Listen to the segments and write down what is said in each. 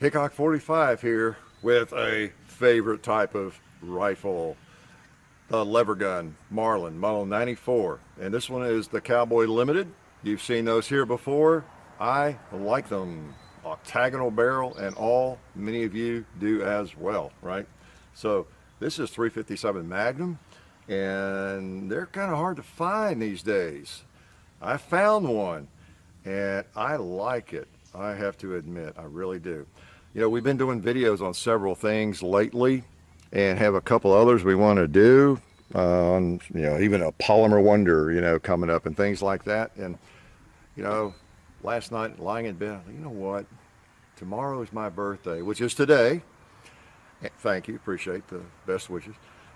Hickok 45 here with a favorite type of rifle, the lever gun Marlin, model 94. And this one is the Cowboy Limited. You've seen those here before. I like them. Octagonal barrel and all. Many of you do as well, right? So this is 357 Magnum, and they're kind of hard to find these days. I found one and I like it. I have to admit, I really do. You know, we've been doing videos on several things lately and have a couple others we want to do on, you know, even a polymer wonder, you know, coming up and things like that. And, you know, last night lying in bed, you know what? Tomorrow is my birthday, which is today. Thank you, appreciate the best wishes.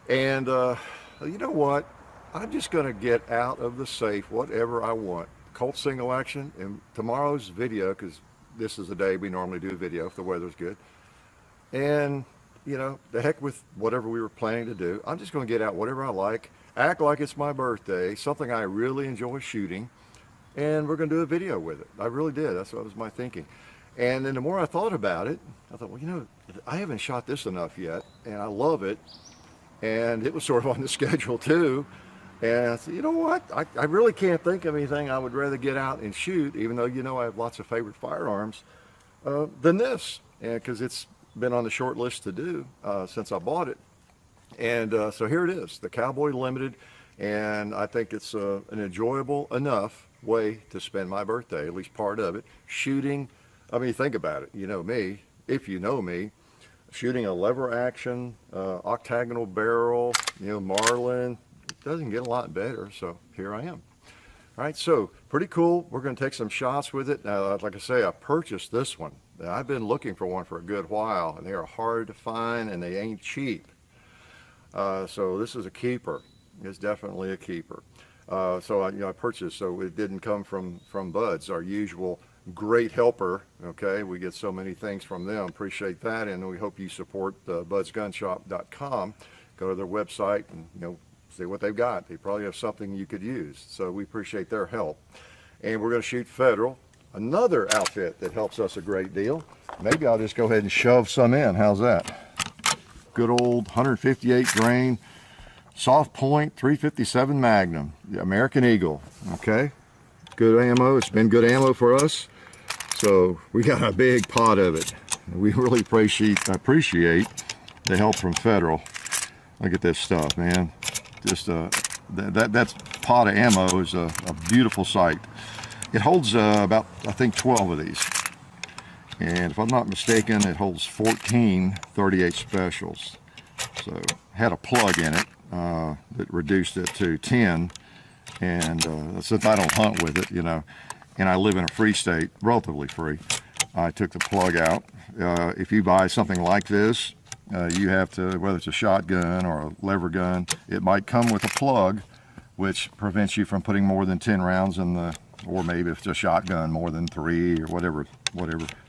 And you know what? I'm just going to get out of the safe whatever I want. Colt single action in tomorrow's video, because this is the day we normally do a video if the weather's good. And, you know, the heck with whatever we were planning to do. I'm just going to get out whatever I like, act like it's my birthday, something I really enjoy shooting, and we're going to do a video with it. I really did. That's what was my thinking. And then the more I thought about it, I thought, well, you know, I haven't shot this enough yet, and I love it. And it was sort of on the schedule too. And I said, you know what? I really can't think of anything I would rather get out and shoot, even though, you know, I have lots of favorite firearms, than this. And because it's been on the short list to do since I bought it. And so here it is, the Cowboy Limited. And I think it's an enjoyable enough way to spend my birthday, at least part of it, shooting. I mean, think about it. You know me, if you know me, shooting a lever action, octagonal barrel, you know, Marlin. It doesn't get a lot better, so here I am. All right, so pretty cool. We're going to take some shots with it. Like I say, I purchased this one. I've been looking for one for a good while, and they are hard to find, and they ain't cheap. So this is a keeper. It's definitely a keeper. So I purchased. So it didn't come from Buds, our usual great helper. Okay, we get so many things from them. Appreciate that, and we hope you support budsgunshop.com. Go to their website and, you know, see what they've got. They probably have something you could use. So we appreciate their help. And we're going to shoot Federal, another outfit that helps us a great deal. Maybe I'll just go ahead and shove some in. How's that? Good old 158 grain soft point 357 Magnum, the American Eagle. Okay, good ammo. It's been good ammo for us. So we got a big pot of it. We really appreciate the help from Federal. Look at this stuff, man. Just that pot of ammo is a beautiful sight. It holds about, I think, 12 of these. And if I'm not mistaken, it holds 14 38 specials. So had a plug in it that reduced it to 10. And since I don't hunt with it, you know, and I live in a free state, relatively free, I took the plug out. If you buy something like this, you have to, whether it's a shotgun or a lever gun, it might come with a plug, which prevents you from putting more than 10 rounds in the, or maybe if it's a shotgun, more than 3 or whatever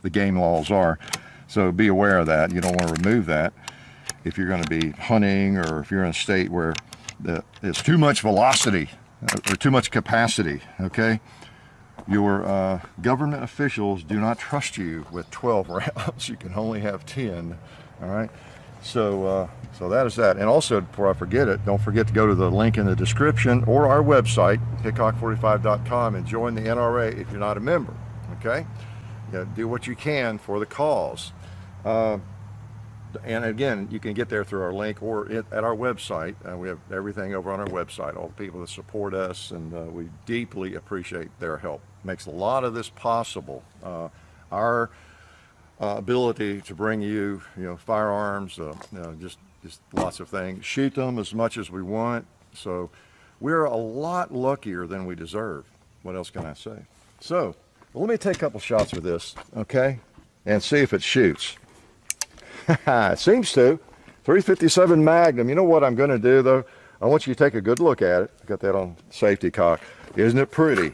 the game laws are. So be aware of that. You don't want to remove that if you're going to be hunting, or if you're in a state where there's too much velocity or too much capacity. Okay, your government officials do not trust you with 12 rounds. You can only have 10. All right, so that is that. And also, before I forget it, don't forget to go to the link in the description or our website, hickok45.com, and join the NRA if you're not a member. Okay, you know, do what you can for the cause. And again, you can get there through our link or at our website. We have everything over on our website, all the people that support us, and we deeply appreciate their help. Makes a lot of this possible. Our ability to bring you, firearms, just lots of things. Shoot them as much as we want. So we're a lot luckier than we deserve. What else can I say? So let me take a couple shots with this, okay, and see if it shoots. It seems to. 357 Magnum. You know what I'm going to do, though? I want you to take a good look at it. Got that on safety cock. Isn't it pretty?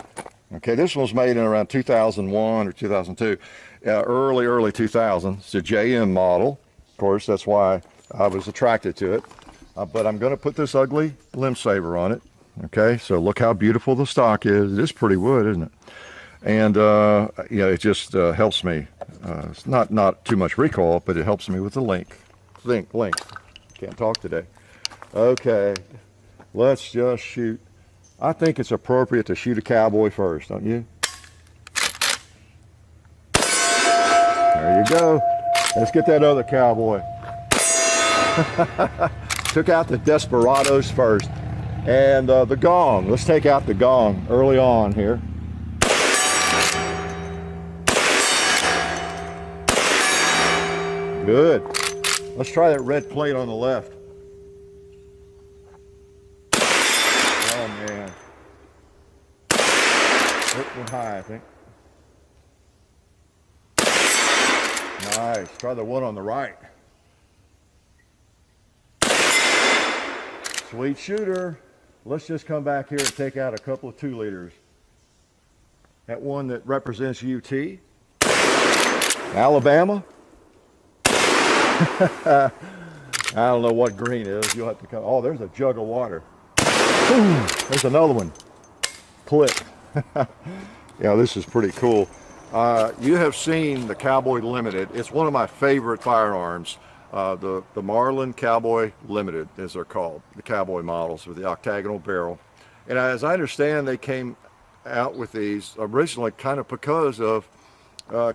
Okay, this one was made in around 2001 or 2002. Early 2000. It's a JM model. Of course, that's why I was attracted to it. But I'm going to put this ugly limb saver on it. Okay, so look how beautiful the stock is. It is pretty wood, isn't it? And you know, it just helps me. It's not too much recoil, but it helps me with the length. Can't talk today. Okay, let's just shoot. I think it's appropriate to shoot a cowboy first, don't you? There you go. Let's get that other cowboy. Took out the desperados first. And the gong. Let's take out the gong early on here. Good. Let's try that red plate on the left. Oh man. Hit one high, I think. Nice. Try the one on the right. Sweet shooter. Let's just come back here and take out a couple of 2-liters. That one that represents UT. Alabama. I don't know what green is. You'll have to come. Oh, there's a jug of water. Ooh, there's another one. Clip. Yeah, this is pretty cool. You have seen the Cowboy Limited. It's one of my favorite firearms. The Marlin Cowboy Limited, as they're called, the cowboy models with the octagonal barrel. And as I understand, they came out with these originally kind of because of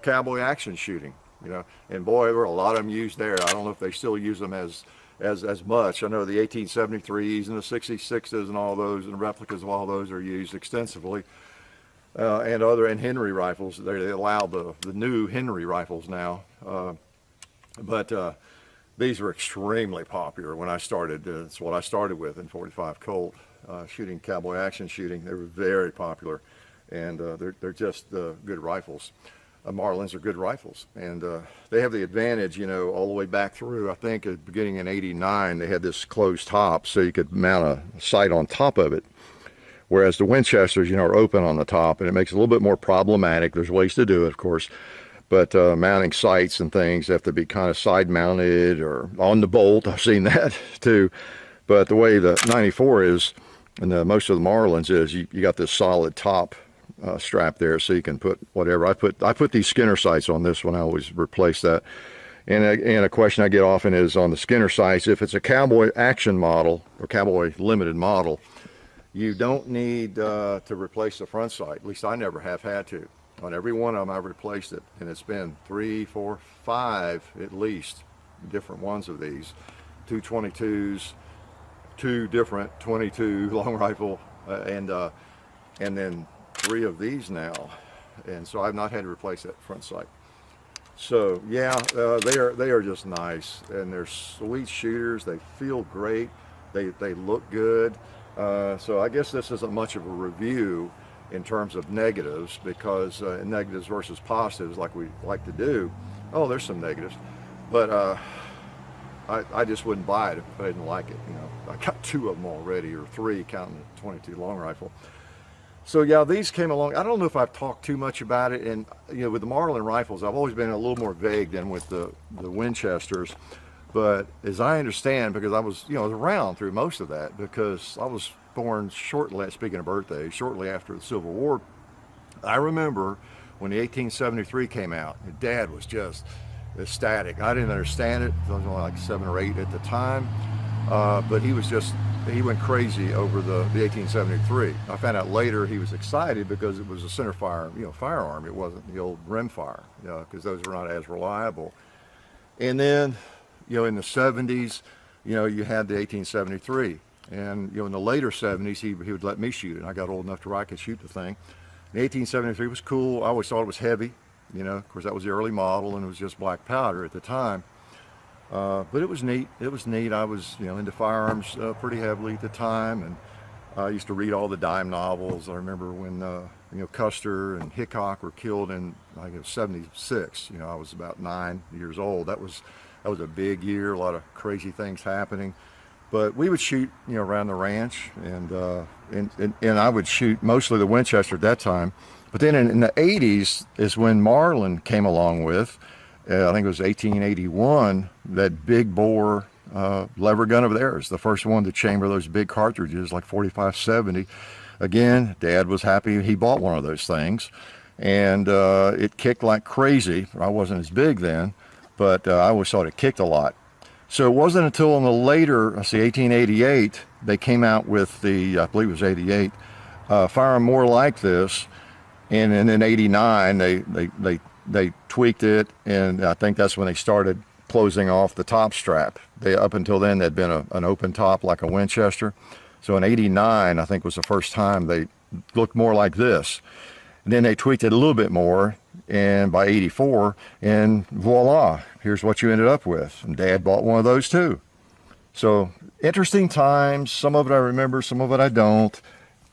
cowboy action shooting, you know. And boy, there were a lot of them used there. I don't know if they still use them as much. I know the 1873s and the 66s and all those and replicas of all those are used extensively. And Henry rifles. They allow the new Henry rifles now. But these were extremely popular when I started. It's what I started with in 45 Colt, shooting cowboy action shooting. They were very popular, and they're just good rifles. Marlins are good rifles, and they have the advantage, you know, all the way back through. I think beginning in '89, they had this closed top, so you could mount a sight on top of it. Whereas the Winchesters, you know, are open on the top, and it makes it a little bit more problematic. There's ways to do it, of course. But mounting sights and things have to be kind of side mounted or on the bolt. I've seen that too. But the way the 94 is, and most of the Marlins is, you got this solid top strap there, so you can put whatever. I put these Skinner sights on this one. I always replace that. And a question I get often is on the Skinner sights, if it's a cowboy action model or cowboy limited model, you don't need to replace the front sight. At least I never have had to. On every one of them, I've replaced it, and it's been 3, 4, 5 at least different ones of these. 222s, 2 different 22 long rifle, and then 3 of these now, and so I've not had to replace that front sight. So yeah, they are just nice, and they're sweet shooters. They feel great. They look good. So I guess this isn't much of a review in terms of negatives, because negatives versus positives, like we like to do. Oh, there's some negatives, but I just wouldn't buy it if I didn't like it. You know, I got 2 of them already, or 3 counting the 22 long rifle. So yeah, these came along. I don't know if I've talked too much about it, and you know, with the Marlin rifles, I've always been a little more vague than with the Winchesters. But as I understand, because I was around through most of that, because I was born shortly, speaking of birthdays, shortly after the Civil War. I remember when the 1873 came out, my dad was just ecstatic. I didn't understand it. I was only like 7 or 8 at the time. But he went crazy over the 1873. I found out later he was excited because it was a center fire, firearm. It wasn't the old rimfire, because those were not as reliable. And then, in the 70s, you had the 1873. And in the later 70s, he would let me shoot it. I got old enough to where I could shoot the thing. The 1873 was cool. I always thought it was heavy. Of course, that was the early model, and it was just black powder at the time. But it was neat. It was neat. I was, into firearms pretty heavily at the time, and I used to read all the dime novels. I remember when, Custer and Hickok were killed in, I guess, 76. I was about 9 years old. That was a big year. A lot of crazy things happening. But we would shoot, around the ranch, and I would shoot mostly the Winchester at that time. But then in the 80s is when Marlin came along with, I think it was 1881, that big bore lever gun of theirs, the first one to chamber those big cartridges like 45-70. Again, Dad was happy he bought one of those things. and it kicked like crazy. I wasn't as big then, but I always thought it kicked a lot. So it wasn't until in the later, let's see, 1888, they came out with the, I believe it was 88, firearm more like this, and then in 89 they tweaked it, and I think that's when they started closing off the top strap. Up until then, there'd been an open top like a Winchester. So in 89, I think was the first time they looked more like this. And then they tweaked it a little bit more, and by 84, and voila, here's what you ended up with. And Dad bought one of those too. So interesting times. Some of it I remember, some of it I don't.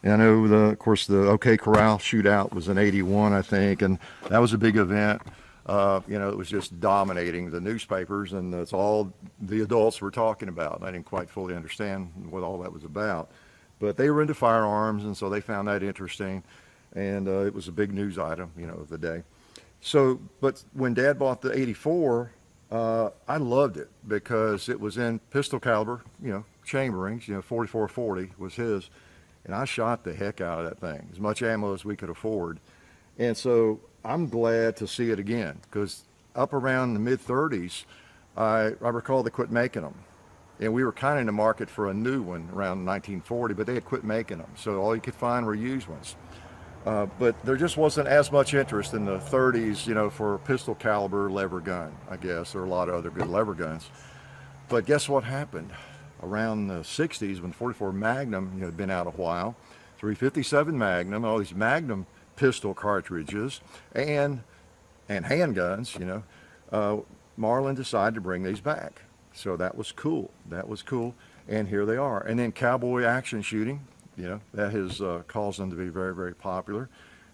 And I know, of course, the OK Corral shootout was in 81, I think, and that was a big event. You know, it was just dominating the newspapers, and that's all the adults were talking about. I didn't quite fully understand what all that was about, but they were into firearms, and so they found that interesting, and it was a big news item, you know, of the day. So, but when Dad bought the 84, I loved it because it was in pistol caliber, you know, chamberings, you know, 44-40 was his, and I shot the heck out of that thing, as much ammo as we could afford, and so I'm glad to see it again, because up around the mid-30s, I recall they quit making them. And we were kind of in the market for a new one around 1940, but they had quit making them. So all you could find were used ones. But there just wasn't as much interest in the 30s, you know, for pistol caliber lever gun, I guess. There were a lot of other good lever guns. But guess what happened? Around the 60s, when 44 Magnum, you know, had been out a while, 357 Magnum, all these Magnum pistol cartridges and handguns, you know, Marlin decided to bring these back. So that was cool. That was cool. And here they are. And then cowboy action shooting, you know, that has caused them to be very, very popular.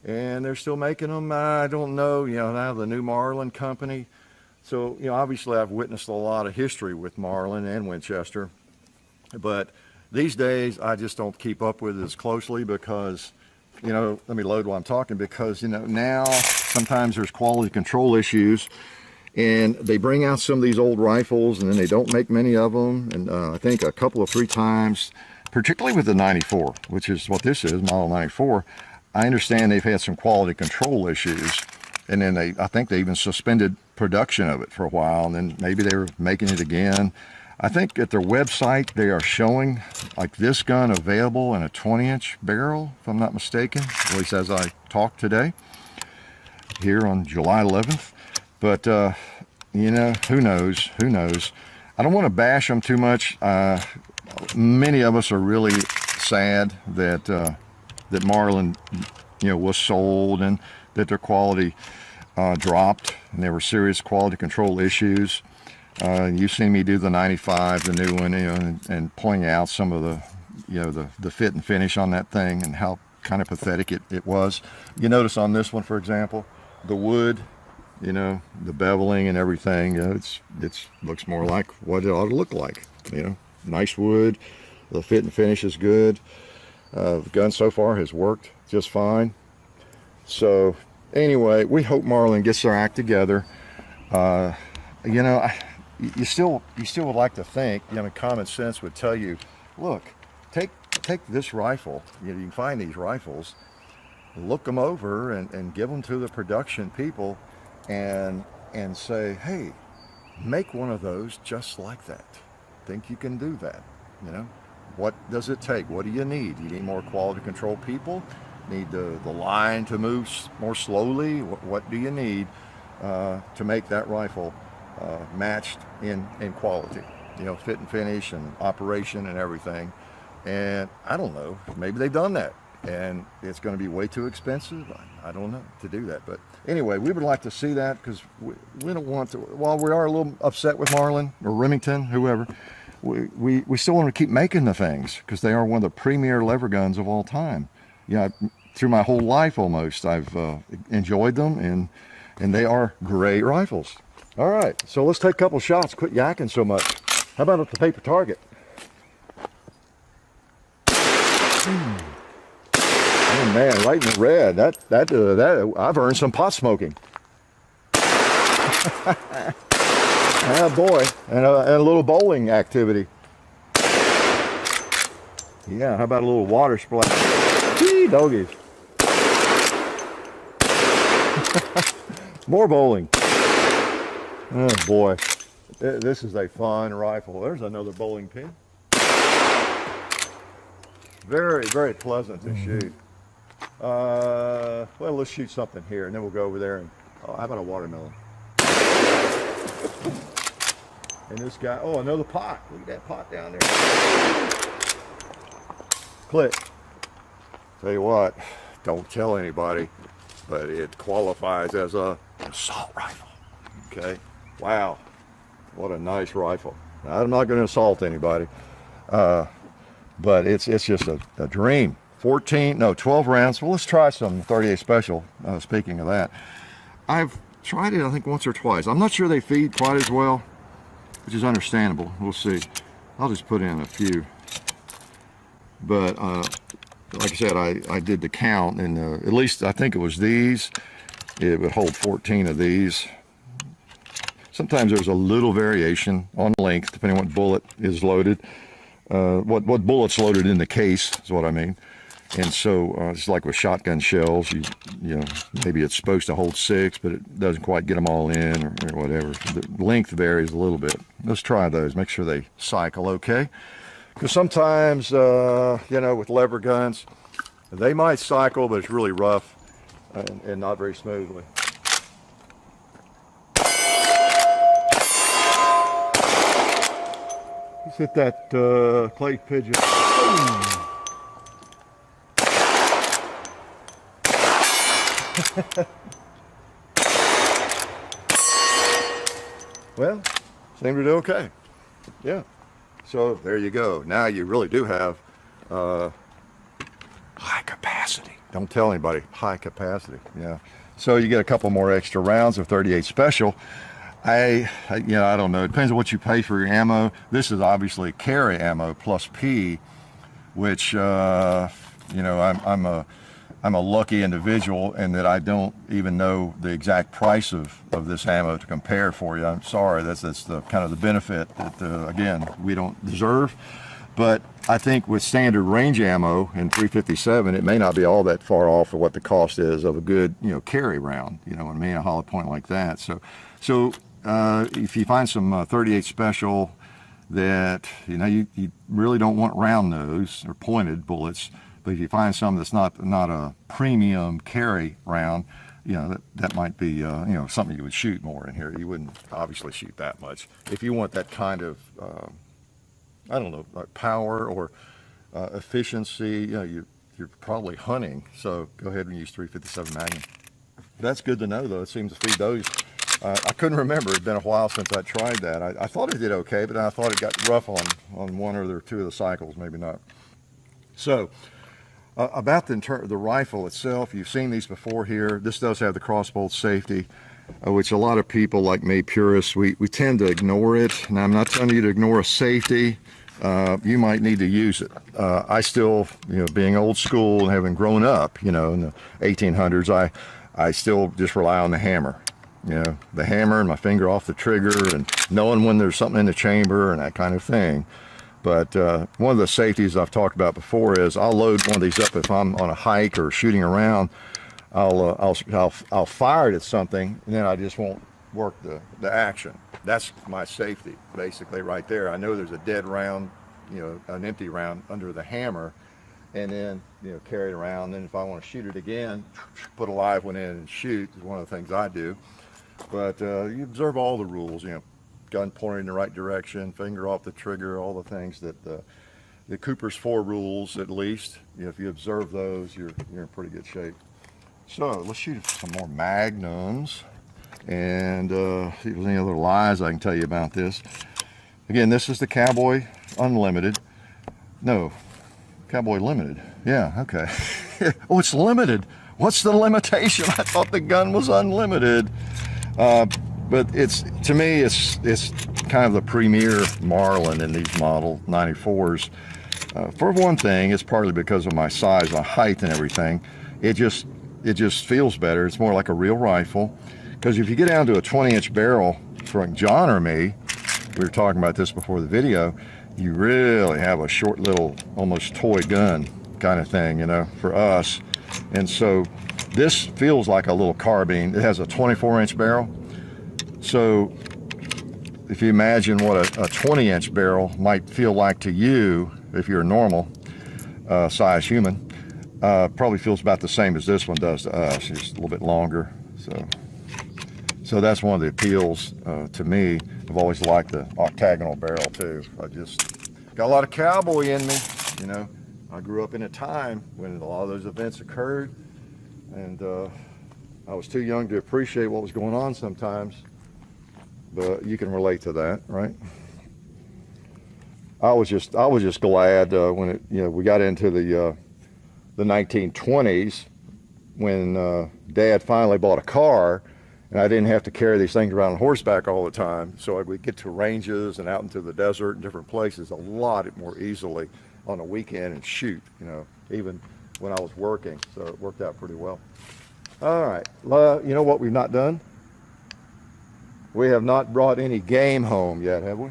And they're still making them. I don't know, you know, now the new Marlin company. So, you know, obviously I've witnessed a lot of history with Marlin and Winchester. But these days I just don't keep up with it as closely because, you know, let me load while I'm talking, because, you know, now sometimes there's quality control issues, and they bring out some of these old rifles and then they don't make many of them. And I think a couple of 3 times, particularly with the 94, which is what this is, Model 94, I understand they've had some quality control issues. And then I think they even suspended production of it for a while, and then maybe they were making it again. I think at their website they are showing like this gun available in a 20-inch barrel, if I'm not mistaken, at least as I talk today, here on July 11th. But, you know, who knows? Who knows? I don't want to bash them too much. Many of us are really sad that that Marlin, you know, was sold, and that their quality dropped, and there were serious quality control issues. You've seen me do the 95, the new one, you know, and pointing out some of the, you know, the fit and finish on that thing and how kind of pathetic it was. You notice on this one, for example, the wood, you know, the beveling and everything, you know, it's looks more like what it ought to look like. You know, nice wood, the fit and finish is good. The gun so far has worked just fine. So anyway, we hope Marlin gets their act together. You know, you still would like to think, you know, common sense would tell you, look, take this rifle, you know, you can find these rifles, look them over and give them to the production people and say, hey, make one of those just like that. Think you can do that, you know? What does it take? What do you need? You need more quality control people? Need the line to move more slowly? What do you need to make that rifle matched in quality, you know, fit and finish and operation and everything? And I don't know, maybe they've done that and it's going to be way too expensive. I don't know to do that. But anyway, we would like to see that, because we don't want to, while we are a little upset with Marlin or Remington, whoever, we still want to keep making the things, because they are one of the premier lever guns of all time. You know, through my whole life almost, I've enjoyed them, and they are great rifles. All right, so let's take a couple shots. Quit yakking so much. How about at the paper target? Oh man, right in the red. That I've earned some pot smoking. Ah boy, and a little bowling activity. Yeah, how about a little water splash? Gee, doggies. More bowling. Oh boy, this is a fun rifle. There's another bowling pin. Very, very pleasant to shoot. Well, let's shoot something here, and then we'll go over there and, oh, how about a watermelon? And this guy, oh, another pot. Look at that pot down there. Click. Tell you what, don't tell anybody, but it qualifies as an assault rifle. Okay. Wow. What a nice rifle. Now, I'm not going to assault anybody, but it's just a dream. 12 rounds. Well, let's try some 38 Special. Speaking of that, I've tried it, I think, once or twice. I'm not sure they feed quite as well, which is understandable. We'll see. I'll just put in a few. But like I said, I did the count, and at least I think it was these. It would hold 14 of these. Sometimes there's a little variation on length, depending on what bullet is loaded. What bullet's loaded in the case is what I mean. And so it's like with shotgun shells, you know, maybe it's supposed to hold 6, but it doesn't quite get them all in, or whatever. The length varies a little bit. Let's try those, make sure they cycle okay. Because sometimes, you know, with lever guns, they might cycle, but it's really rough and not very smoothly. Let's hit that clay pigeon. Well, seemed to do okay. Yeah. So there you go. Now you really do have high capacity. Don't tell anybody. High capacity. Yeah. So you get a couple more extra rounds of 38 Special. I don't know. It depends on what you pay for your ammo. This is obviously carry ammo plus P, which you know, I'm a lucky individual in that I don't even know the exact price of this ammo to compare for you. I'm sorry, that's the kind of the benefit that again, we don't deserve. But I think with standard range ammo in 357, it may not be all that far off of what the cost is of a good, you know, carry round, you know what I mean, a hollow point like that. So if you find some 38 Special that, you know, you really don't want round nose or pointed bullets, but if you find some that's not a premium carry round, you know, that might be, you know, something you would shoot more in here. You wouldn't obviously shoot that much. If you want that kind of, I don't know, like power or efficiency, you know, you're probably hunting. So go ahead and use 357 Magnum. That's good to know, though. It seems to feed those. I couldn't remember. It'd been a while since I tried that. I thought it did okay, but I thought it got rough on one or two of the cycles, maybe not. So, about the rifle itself, you've seen these before here. This does have the crossbolt safety, which a lot of people like me, purists, we tend to ignore it. And I'm not telling you to ignore a safety. You might need to use it. I still, you know, being old school and having grown up, you know, in the 1800s, I still just rely on the hammer. You know, the hammer and my finger off the trigger and knowing when there's something in the chamber and that kind of thing. But one of the safeties I've talked about before is I'll load one of these up if I'm on a hike or shooting around. I'll fire it at something, and then I just won't work the action. That's my safety, basically, right there. I know there's a dead round, you know, an empty round under the hammer, and then, you know, carry it around. Then if I want to shoot it again, put a live one in and shoot is one of the things I do. But you observe all the rules, you know, gun pointing in the right direction, finger off the trigger, all the things that the Cooper's 4 rules, at least. You know, if you observe those, you're in pretty good shape. So let's shoot some more Magnums and see if there's any other lies I can tell you about this. Again, this is the Cowboy Unlimited. No, Cowboy Limited. Yeah, okay. Oh, it's limited. What's the limitation? I thought the gun was unlimited. But to me, it's kind of the premier Marlin in these model 94s. For one thing, it's partly because of my size, my height and everything. It just feels better. It's more like a real rifle. Because if you get down to a 20-inch barrel from John or me, we were talking about this before the video, you really have a short little, almost toy gun kind of thing, you know, for us. And so This feels like a little carbine. It has a 24-inch barrel. So if you imagine what a 20-inch barrel might feel like to you, if you're a normal size human, probably feels about the same as this one does to us. It's just a little bit longer. So that's one of the appeals to me. I've always liked the octagonal barrel too. I just got a lot of cowboy in me, you know. I grew up in a time when a lot of those events occurred, and I was too young to appreciate what was going on sometimes, but you can relate to that, right? I was just glad when it, you know, we got into the 1920s when Dad finally bought a car, and I didn't have to carry these things around on horseback all the time. So I would get to ranges and out into the desert and different places a lot more easily on a weekend and shoot, you know, even when I was working. So it worked out pretty well. All right, you know what we've not done? We have not brought any game home yet, have we?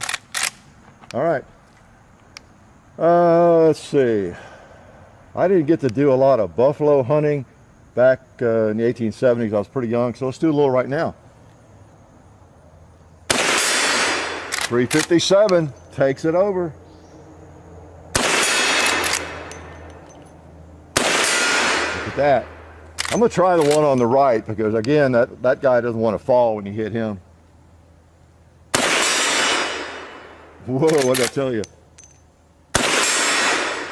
All right. Let's see. I didn't get to do a lot of buffalo hunting back in the 1870s. I was pretty young, so let's do a little right now. 357 takes it over. Look at that. I'm gonna try the one on the right because again, that guy doesn't want to fall when you hit him. Whoa, what did I tell you?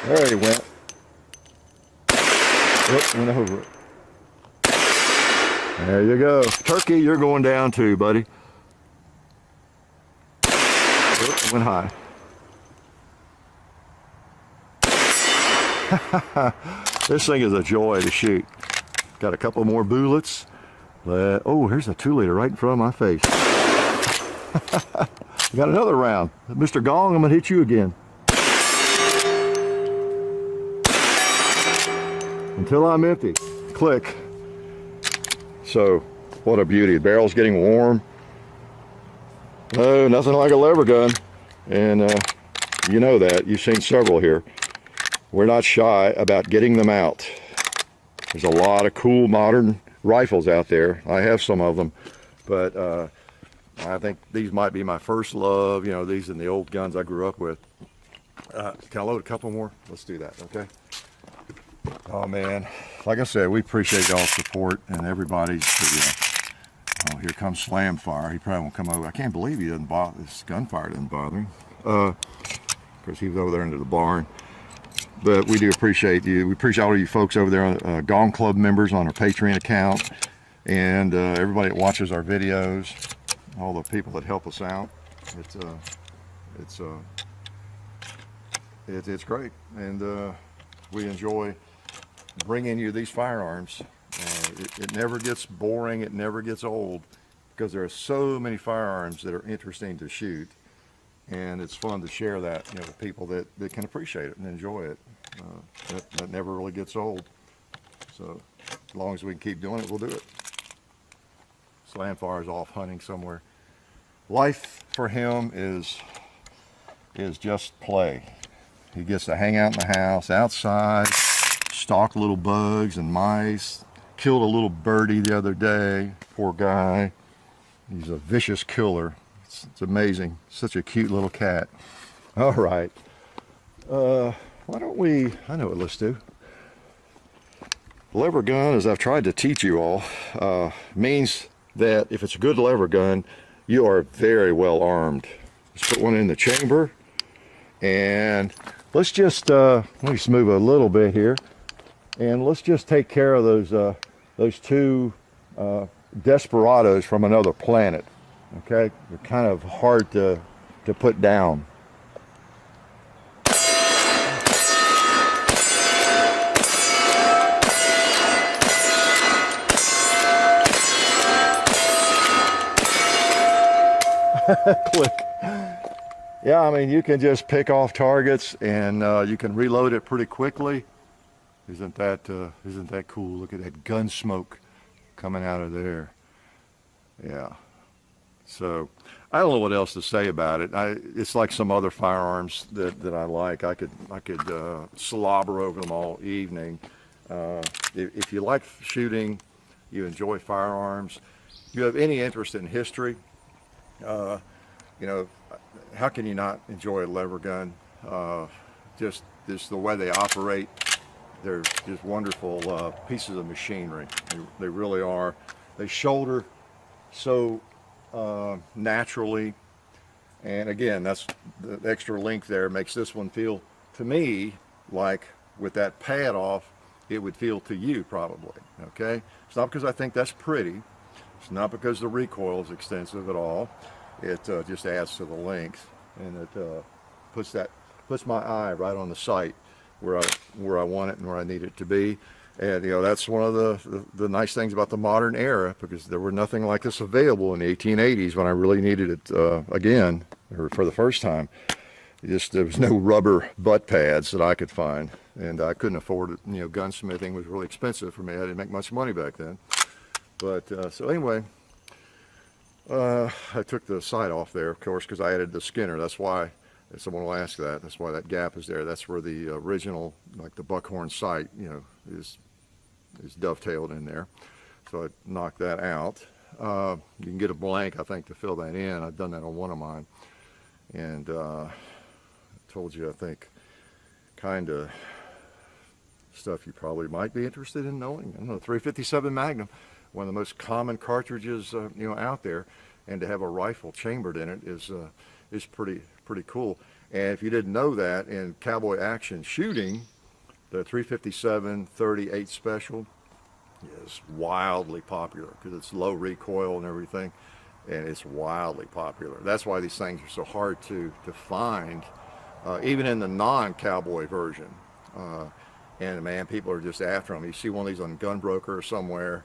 There he went. Yep, went over it. There you go. Turkey, you're going down too, buddy. Yep, went high. This thing is a joy to shoot. Got a couple more bullets. Oh, here's a 2-liter right in front of my face. Got another round. Mr. Gong, I'm gonna hit you again. Until I'm empty. Click. So, what a beauty. The barrel's getting warm. No, nothing like a lever gun. And you know that. You've seen several here. We're not shy about getting them out. There's a lot of cool modern rifles out there. I have some of them. But I think these might be my first love. You know, these and the old guns I grew up with. Can I load a couple more? Let's do that, okay? Oh man, like I said, we appreciate y'all's support and everybody's. Oh, here comes Slamfire. He probably won't come over. I can't believe he doesn't bother. This gunfire doesn't bother him. Of course, he was over there into the barn. But we do appreciate you. We appreciate all of you folks over there, Gong Club members on our Patreon account, and everybody that watches our videos, all the people that help us out. It's great, and we enjoy bringing you these firearms. It never gets boring, it never gets old, because there are so many firearms that are interesting to shoot, and it's fun to share that, you know, with people that can appreciate it and enjoy it. That never really gets old. So as long as we can keep doing it, we'll do it. Slamfire's off hunting somewhere. Life for him is just play. He gets to hang out in the house, outside, stalk little bugs and mice. Killed a little birdie the other day, poor guy. He's a vicious killer. It's amazing. Such a cute little cat. All right. Why don't we, I know what let's do. Lever gun, as I've tried to teach you all, means that if it's a good lever gun, you are very well armed. Let's put one in the chamber. And let's just, let me just move a little bit here. And let's just take care of those two desperados from another planet. Okay, they're kind of hard to put down. Click. Yeah, I mean, you can just pick off targets and you can reload it pretty quickly. Isn't that cool? Look at that gun smoke coming out of there. Yeah. So I don't know what else to say about it. It's like some other firearms that I like. I could slobber over them all evening. If you like shooting, you enjoy firearms, you have any interest in history, you know, how can you not enjoy a lever gun? Just the way they operate, they're just wonderful pieces of machinery. They really are. They shoulder so naturally, and again, that's the extra length there makes this one feel to me like with that pad off it would feel to you probably. Okay, it's not because I think that's pretty, it's not because the recoil is extensive at all. It just adds to the length, and it puts my eye right on the sight where I want it and where I need it to be. And you know, that's one of the nice things about the modern era, because there were nothing like this available in the 1880s when I really needed it again, or for the first time. There was no rubber butt pads that I could find, and I couldn't afford it. You know, gunsmithing was really expensive for me. I didn't make much money back then. But so anyway, I took the sight off there, of course, because I added the Skinner. That's why, if someone will ask that, that's why that gap is there. That's where the original, like the buckhorn sight, you know, is dovetailed in there. So I knocked that out. You can get a blank, I think, to fill that in. I've done that on one of mine. And told you, I think, kind of stuff you probably might be interested in knowing. I don't know, 357 Magnum, one of the most common cartridges you know, out there, and to have a rifle chambered in it is pretty cool. And if you didn't know that, in cowboy action shooting, the 357 38 Special is wildly popular because it's low recoil and everything, and it's wildly popular. That's why these things are so hard to find, even in the non-cowboy version. And man, people are just after them. You see one of these on Gunbroker or somewhere,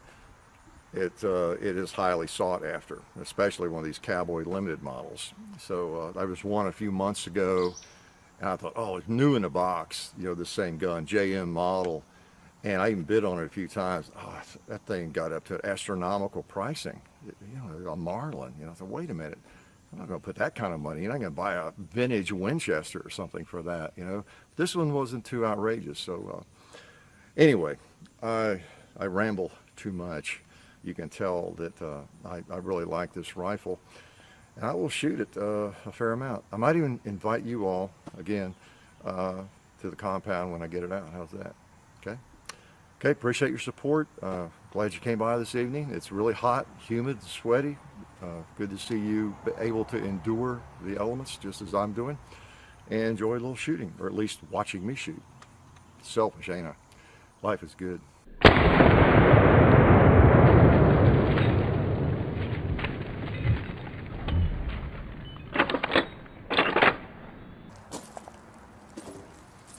it is highly sought after, especially one of these cowboy limited models. So I was one a few months ago, and I thought, oh, it's new in the box, you know, the same gun, JM model. And I even bid on it a few times. Oh, that thing got up to astronomical pricing. You know, a Marlin. You know, I thought, wait a minute, I'm not going to put that kind of money. You're not going to buy a vintage Winchester or something for that. You know, this one wasn't too outrageous. So anyway, I ramble too much. You can tell that I really like this rifle, and I will shoot it a fair amount. I might even invite you all again to the compound when I get it out. How's that? Okay. Okay, appreciate your support. Glad you came by this evening. It's really hot, humid, sweaty. Good to see you able to endure the elements just as I'm doing, and enjoy a little shooting, or at least watching me shoot. Selfish, ain't I? Life is good.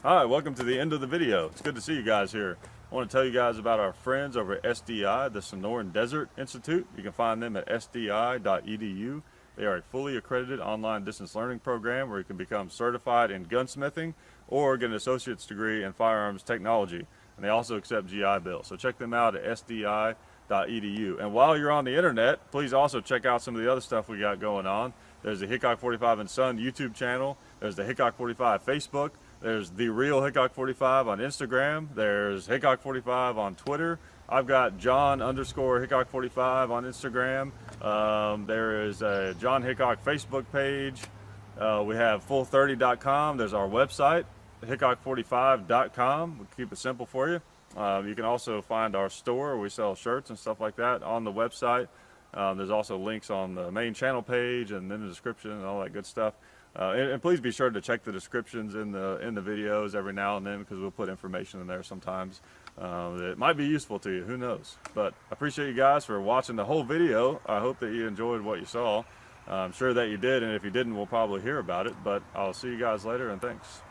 All right, welcome to the end of the video. It's good to see you guys here. I want to tell you guys about our friends over at SDI, the Sonoran Desert Institute. You can find them at sdi.edu. They are a fully accredited online distance learning program where you can become certified in gunsmithing or get an associate's degree in firearms technology. And they also accept GI Bill. So check them out at sdi.edu. And while you're on the internet, please also check out some of the other stuff we got going on. There's the Hickok 45 & Son YouTube channel. There's the Hickok 45 Facebook. There's The Real Hickok 45 on Instagram. There's Hickok 45 on Twitter. I've got John_Hickok 45 on Instagram. There is a John Hickok Facebook page. We have full30.com. There's our website, hickok45.com. We keep it simple for you. You can also find our store. We sell shirts and stuff like that on the website. There's also links on the main channel page and in the description and all that good stuff. And please be sure to check the descriptions in the videos every now and then, because we'll put information in there sometimes that might be useful to you. Who knows? But I appreciate you guys for watching the whole video. I hope that you enjoyed what you saw. I'm sure that you did, and if you didn't, we'll probably hear about it. But I'll see you guys later, and thanks.